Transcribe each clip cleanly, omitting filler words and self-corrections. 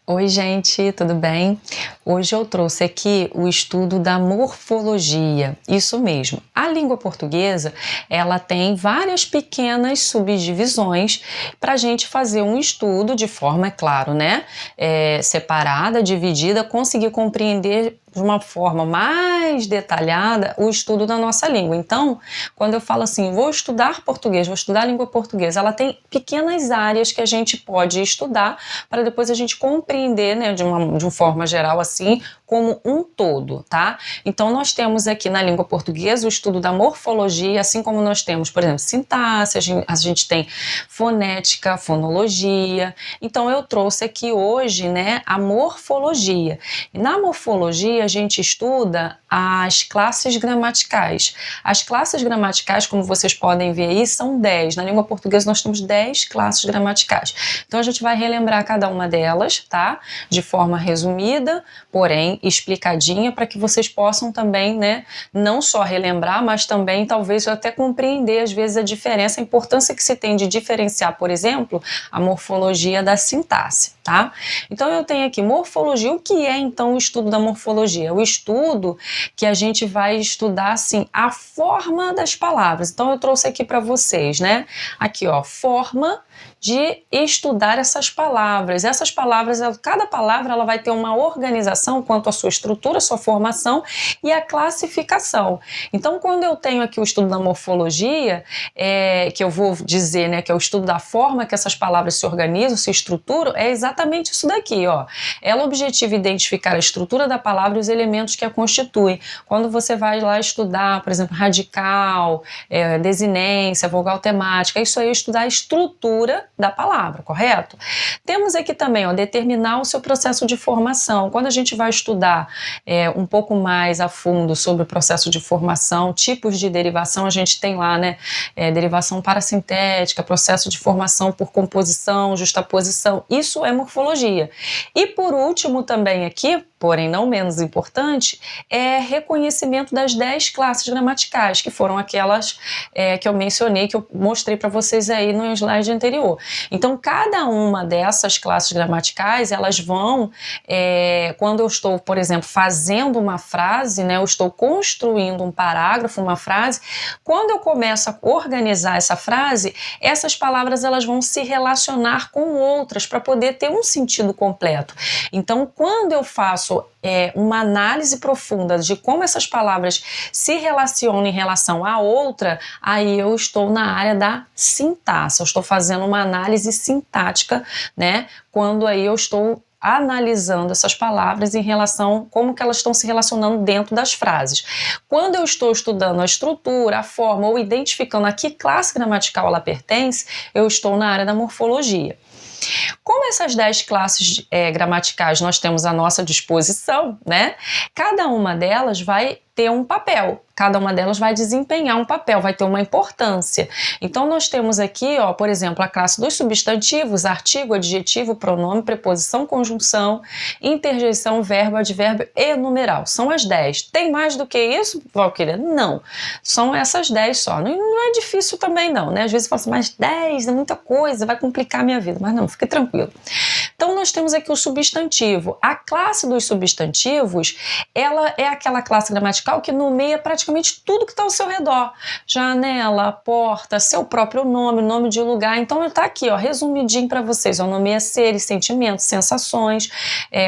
Oi, gente, tudo bem? Hoje eu trouxe aqui o estudo da morfologia. Isso mesmo. A língua portuguesa, ela tem várias pequenas subdivisões para a gente fazer um estudo de forma, é claro, né? Separada, dividida, conseguir compreender de uma forma mais detalhada o estudo da nossa língua. Então, quando eu falo assim, vou estudar português, vou estudar a língua portuguesa, ela tem pequenas áreas que a gente pode estudar para depois a gente compreender, né, de uma forma geral assim, como um todo, tá? Então, nós temos aqui na língua portuguesa o estudo da morfologia, assim como nós temos, por exemplo, sintaxe, a gente tem fonética, fonologia. Então, eu trouxe aqui hoje, né, a morfologia. E na morfologia, a gente estuda as classes gramaticais. As classes gramaticais, como vocês podem ver aí, são 10. Na língua portuguesa, nós temos 10 classes gramaticais. Então, a gente vai relembrar cada uma delas, tá? De forma resumida, porém explicadinha, para que vocês possam também, né, não só relembrar, mas também talvez até compreender às vezes a diferença, a importância que se tem de diferenciar, por exemplo, a morfologia da sintaxe, tá? Então eu tenho aqui morfologia. O que é então o estudo da morfologia? O estudo que a gente vai estudar assim a forma das palavras. Então eu trouxe aqui para vocês, né? Aqui ó, forma de estudar essas palavras. Essas palavras, cada palavra ela vai ter uma organização quanto à sua estrutura, sua formação e a classificação. Então, quando eu tenho aqui o estudo da morfologia, que eu vou dizer, né, que é o estudo da forma que essas palavras se organizam, se estruturam, é exatamente isso daqui, ó. Ela objetiva identificar a estrutura da palavra e os elementos que a constituem. Quando você vai lá estudar, por exemplo, radical, desinência, vogal temática, isso aí é estudar a estrutura da palavra, correto? Temos aqui também, ó, determinar o seu processo de formação. Quando a gente vai estudar um pouco mais a fundo sobre o processo de formação, tipos de derivação, a gente tem lá, né, derivação parasintética, processo de formação por composição, justaposição, isso é morfologia. E por último também aqui, porém não menos importante, é reconhecimento das 10 classes gramaticais, que foram aquelas que eu mencionei, que eu mostrei para vocês aí no slide anterior. Então, cada uma dessas classes gramaticais, elas vão, quando eu estou, por exemplo, fazendo uma frase, né, eu estou construindo um parágrafo, uma frase, quando eu começo a organizar essa frase, essas palavras elas vão se relacionar com outras para poder ter um sentido completo. Então, quando eu faço uma análise profunda de como essas palavras se relacionam em relação à outra, aí eu estou na área da sintaxe, eu estou fazendo uma análise sintática, né? Quando aí eu estou analisando essas palavras em relação a como que elas estão se relacionando dentro das frases. Quando eu estou estudando a estrutura, a forma ou identificando a que classe gramatical ela pertence, eu estou na área da morfologia. Como essas 10 classes gramaticais nós temos à nossa disposição, né? Cada uma delas vai ter um papel, cada uma delas vai desempenhar um papel, vai ter uma importância. Então nós temos aqui, ó, por exemplo, a classe dos substantivos, artigo, adjetivo, pronome, preposição, conjunção, interjeição, verbo, advérbio e numeral. São as 10. Tem mais do que isso, Valquíria? Não. São essas 10 só. Não é difícil também não, né? Às vezes você fala assim, mas 10 é muita coisa, vai complicar a minha vida. Mas não, fique tranquilo. Então nós temos aqui o substantivo. A classe dos substantivos, ela é aquela classe gramatical que nomeia praticamente tudo que está ao seu redor. Janela, porta, seu próprio nome, nome de lugar. Então ele está aqui, ó, resumidinho para vocês. Ó, nomeia seres, sentimentos, sensações,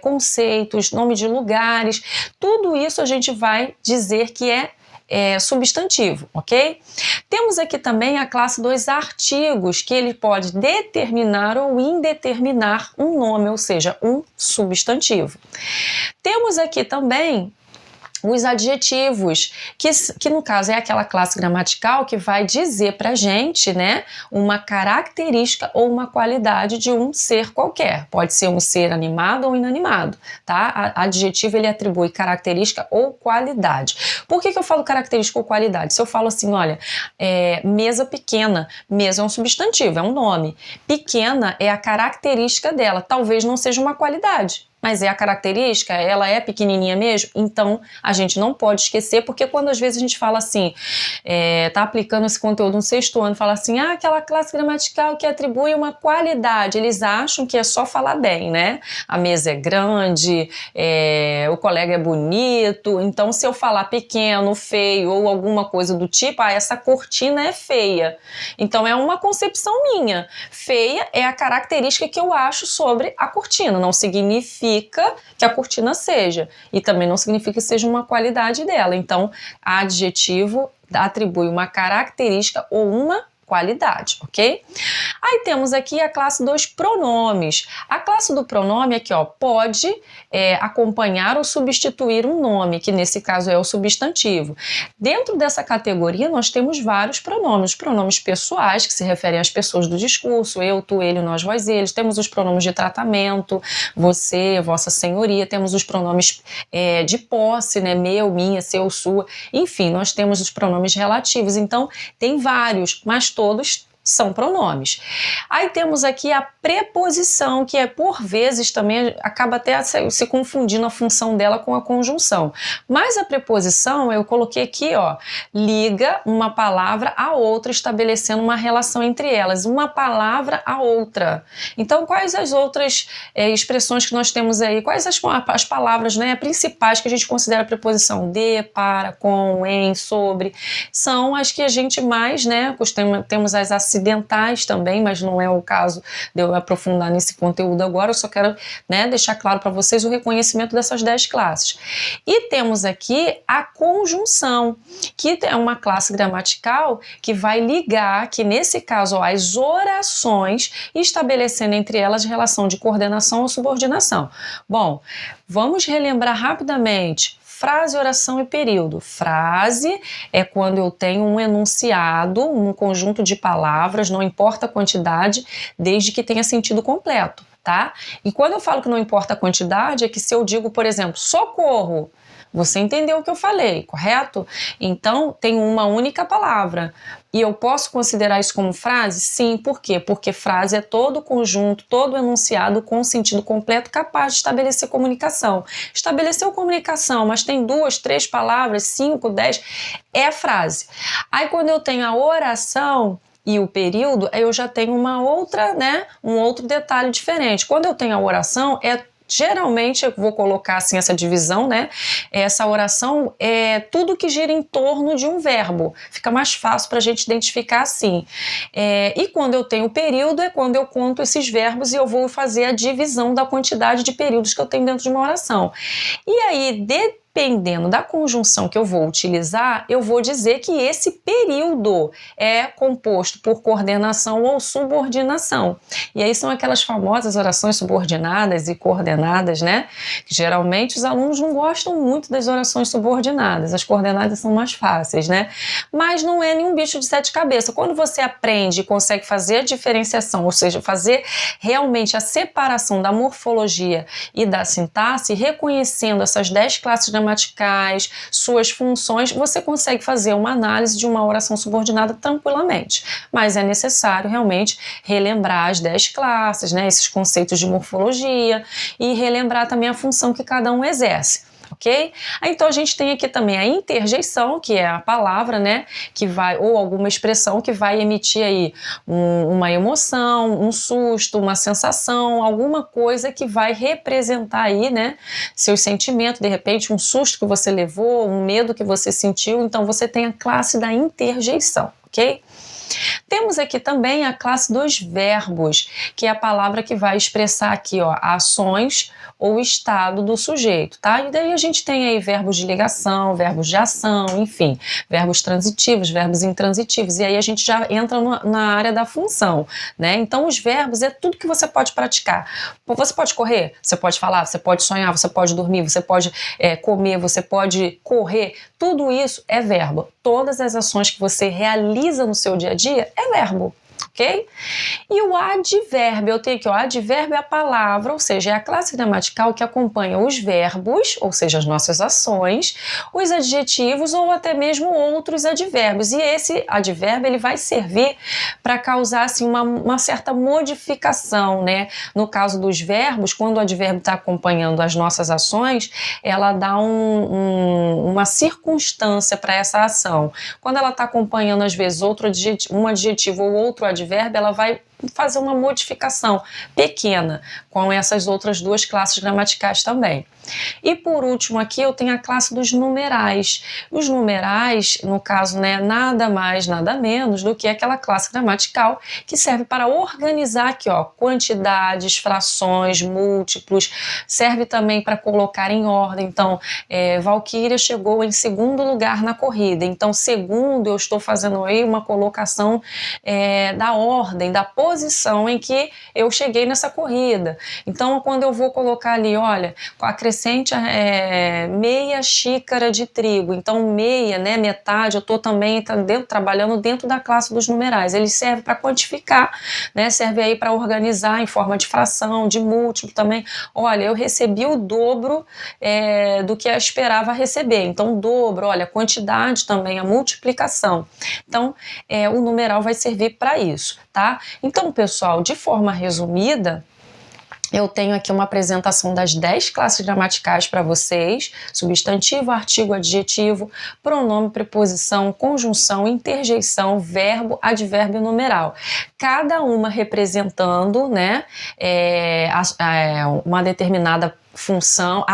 conceitos, nome de lugares. Tudo isso a gente vai dizer que é substantivo, ok? Temos aqui também a classe dos artigos, que ele pode determinar ou indeterminar um nome, ou seja, um substantivo. Temos aqui também os adjetivos, que no caso é aquela classe gramatical que vai dizer pra gente, né, uma característica ou uma qualidade de um ser qualquer. Pode ser um ser animado ou inanimado, tá? Adjetivo ele atribui característica ou qualidade. Por que eu falo característica ou qualidade? Se eu falo assim, olha, mesa pequena, mesa é um substantivo, é um nome. Pequena é a característica dela, talvez não seja uma qualidade. Mas é a característica, ela é pequenininha mesmo, então a gente não pode esquecer, porque quando às vezes a gente fala assim, tá aplicando esse conteúdo no sexto ano, fala assim, aquela classe gramatical que atribui uma qualidade, eles acham que é só falar bem, né? A mesa é grande, o colega é bonito, então se eu falar pequeno, feio ou alguma coisa do tipo, essa cortina é feia. Então é uma concepção minha. Feia é a característica que eu acho sobre a cortina, não significa que a cortina seja, e também não significa que seja uma qualidade dela. Então, adjetivo atribui uma característica ou uma qualidade, ok? Aí temos aqui a classe dos pronomes. A classe do pronome aqui, pode acompanhar ou substituir um nome, que nesse caso é o substantivo. Dentro dessa categoria nós temos vários pronomes. Os pronomes pessoais, que se referem às pessoas do discurso, eu, tu, ele, nós, vós, eles. Temos os pronomes de tratamento, você, vossa senhoria. Temos os pronomes de posse, né? Meu, minha, seu, sua. Enfim, nós temos os pronomes relativos. Então, tem vários, mas todos são pronomes. Aí temos aqui a preposição, que por vezes também acaba até se confundindo a função dela com a conjunção. Mas a preposição, eu coloquei aqui, liga uma palavra a outra, estabelecendo uma relação entre elas, uma palavra a outra. Então, quais as outras expressões que nós temos aí? Quais as palavras, né, principais que a gente considera preposição? De, para, com, em, sobre. São as que a gente mais, né, temos as acidentais também, mas não é o caso de eu aprofundar nesse conteúdo agora, eu só quero, né, deixar claro para vocês o reconhecimento dessas 10 classes. E temos aqui a conjunção, que é uma classe gramatical que vai ligar, que nesse caso, as orações, estabelecendo entre elas relação de coordenação ou subordinação. Bom, vamos relembrar rapidamente. Frase, oração e período. Frase é quando eu tenho um enunciado, um conjunto de palavras, não importa a quantidade, desde que tenha sentido completo, tá? E quando eu falo que não importa a quantidade, é que se eu digo, por exemplo, socorro, você entendeu o que eu falei, correto? Então, tem uma única palavra. E eu posso considerar isso como frase? Sim, por quê? Porque frase é todo conjunto, todo enunciado com sentido completo capaz de estabelecer comunicação. Estabeleceu comunicação, mas tem 2, 3 palavras, 5, 10, é frase. Aí quando eu tenho a oração e o período, aí eu já tenho uma outra, né, um outro detalhe diferente. Quando eu tenho a oração, geralmente eu vou colocar assim essa divisão, né? Essa oração é tudo que gira em torno de um verbo. Fica mais fácil para a gente identificar assim. E quando eu tenho período é quando eu conto esses verbos e eu vou fazer a divisão da quantidade de períodos que eu tenho dentro de uma oração. E aí, dependendo da conjunção que eu vou utilizar, eu vou dizer que esse período é composto por coordenação ou subordinação. E aí são aquelas famosas orações subordinadas e coordenadas, né? Que geralmente os alunos não gostam muito das orações subordinadas, as coordenadas são mais fáceis, né? Mas não é nenhum bicho de 7 cabeças. Quando você aprende e consegue fazer a diferenciação, ou seja, fazer realmente a separação da morfologia e da sintaxe, reconhecendo essas 10 classes gramaticais, suas funções, você consegue fazer uma análise de uma oração subordinada tranquilamente. Mas é necessário realmente relembrar as 10 classes, né, esses conceitos de morfologia e relembrar também a função que cada um exerce. Ok? Então a gente tem aqui também a interjeição, que é a palavra, né, que vai, ou alguma expressão que vai emitir aí uma emoção, um susto, uma sensação, alguma coisa que vai representar aí, né, seus sentimentos, de repente um susto que você levou, um medo que você sentiu, então você tem a classe da interjeição, ok? Temos aqui também a classe dos verbos, que é a palavra que vai expressar aqui, ações ou estado do sujeito, tá? E daí a gente tem aí verbos de ligação, verbos de ação, enfim, verbos transitivos, verbos intransitivos, e aí a gente já entra na área da função, né? Então os verbos é tudo que você pode praticar. Você pode correr, você pode falar, você pode sonhar, você pode dormir, você pode comer, você pode correr, tudo isso é verbo. Todas as ações que você realiza no seu dia a dia é verbo. ok? E o advérbio, eu tenho aqui, o advérbio é a palavra, ou seja, é a classe gramatical que acompanha os verbos, ou seja, as nossas ações, os adjetivos ou até mesmo outros advérbios. E esse advérbio ele vai servir para causar assim, uma certa modificação, né? No caso dos verbos, quando o advérbio está acompanhando as nossas ações, ela dá uma circunstância para essa ação. Quando ela está acompanhando, às vezes, um adjetivo ou outro advérbio, ela vai fazer uma modificação pequena com essas outras duas classes gramaticais também. E por último aqui eu tenho a classe dos numerais. Os numerais, no caso, né, nada mais, nada menos do que aquela classe gramatical que serve para organizar aqui, ó, quantidades, frações, múltiplos, serve também para colocar em ordem. Então, Valquíria chegou em segundo lugar na corrida. Então, segundo, eu estou fazendo aí uma colocação da ordem, da posição em que eu cheguei nessa corrida. Então, quando eu vou colocar ali, olha, acrescente meia xícara de trigo. Então, meia, né, metade, eu estou também trabalhando dentro da classe dos numerais. Ele serve para quantificar, né, serve aí para organizar em forma de fração, de múltiplo também. Olha, eu recebi o dobro do que eu esperava receber. Então, o dobro, olha, a quantidade também, a multiplicação. Então, o numeral vai servir para isso, tá? Então, pessoal, de forma resumida, eu tenho aqui uma apresentação das 10 classes gramaticais para vocês: substantivo, artigo, adjetivo, pronome, preposição, conjunção, interjeição, verbo, advérbio e numeral. Cada uma representando, né, uma determinada função,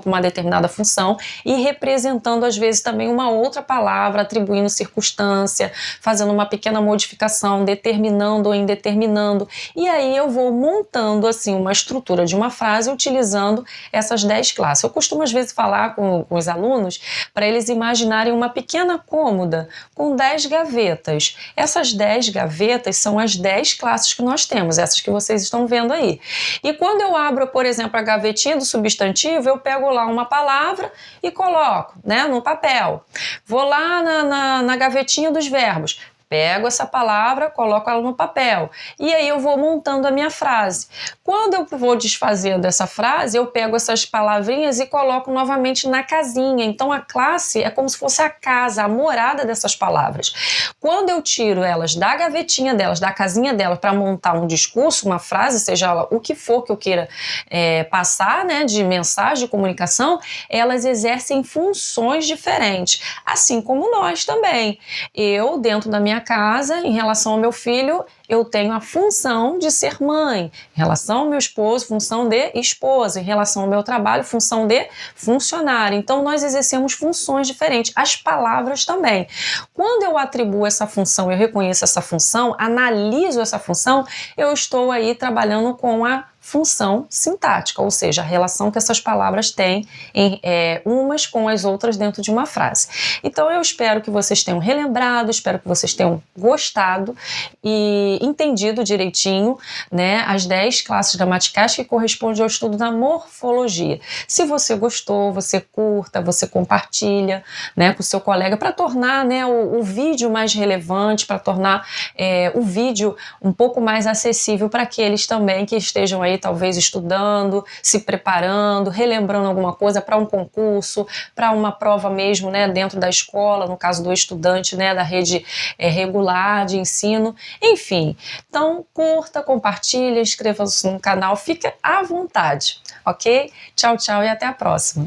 uma determinada função e representando às vezes também uma outra palavra, atribuindo circunstância, fazendo uma pequena modificação, determinando ou indeterminando. E aí eu vou montando assim uma estrutura de uma frase utilizando essas 10 classes. Eu costumo às vezes falar com os alunos para eles imaginarem uma pequena cômoda com 10 gavetas. Essas 10 gavetas são as 10 classes que nós temos, essas que vocês estão vendo aí. E quando eu abro, por exemplo, a gavetinha do substantivo, eu pego lá uma palavra e coloco, né, no papel. Vou lá na gavetinha dos verbos, pego essa palavra, coloco ela no papel e aí eu vou montando a minha frase. Quando eu vou desfazendo essa frase, eu pego essas palavrinhas e coloco novamente na casinha. Então a classe é como se fosse a casa, a morada dessas palavras. Quando eu tiro elas da gavetinha delas, da casinha delas, para montar um discurso, uma frase, seja ela o que for que eu queira passar, né, de mensagem, de comunicação, elas exercem funções diferentes, assim como nós também. Eu, dentro da minha casa, em relação ao meu filho, eu tenho a função de ser mãe. Em relação ao meu esposo, função de esposa. Em relação ao meu trabalho, função de funcionário. Então, nós exercemos funções diferentes. As palavras também. Quando eu atribuo essa função, eu reconheço essa função, analiso essa função, eu estou aí trabalhando com a função sintática, ou seja, a relação que essas palavras têm umas com as outras dentro de uma frase. Então eu espero que vocês tenham relembrado, espero que vocês tenham gostado e entendido direitinho, né, as 10 classes gramaticais que correspondem ao estudo da morfologia. Se você gostou, você curta, você compartilha, né, com o seu colega para tornar, né, o vídeo mais relevante, para tornar o vídeo um pouco mais acessível para aqueles também que estejam aí talvez estudando, se preparando, relembrando alguma coisa para um concurso, para uma prova mesmo, né, dentro da escola, no caso do estudante, né, da rede regular de ensino, enfim. Então, curta, compartilha, inscreva-se no canal, fique à vontade, ok? Tchau, tchau e até a próxima.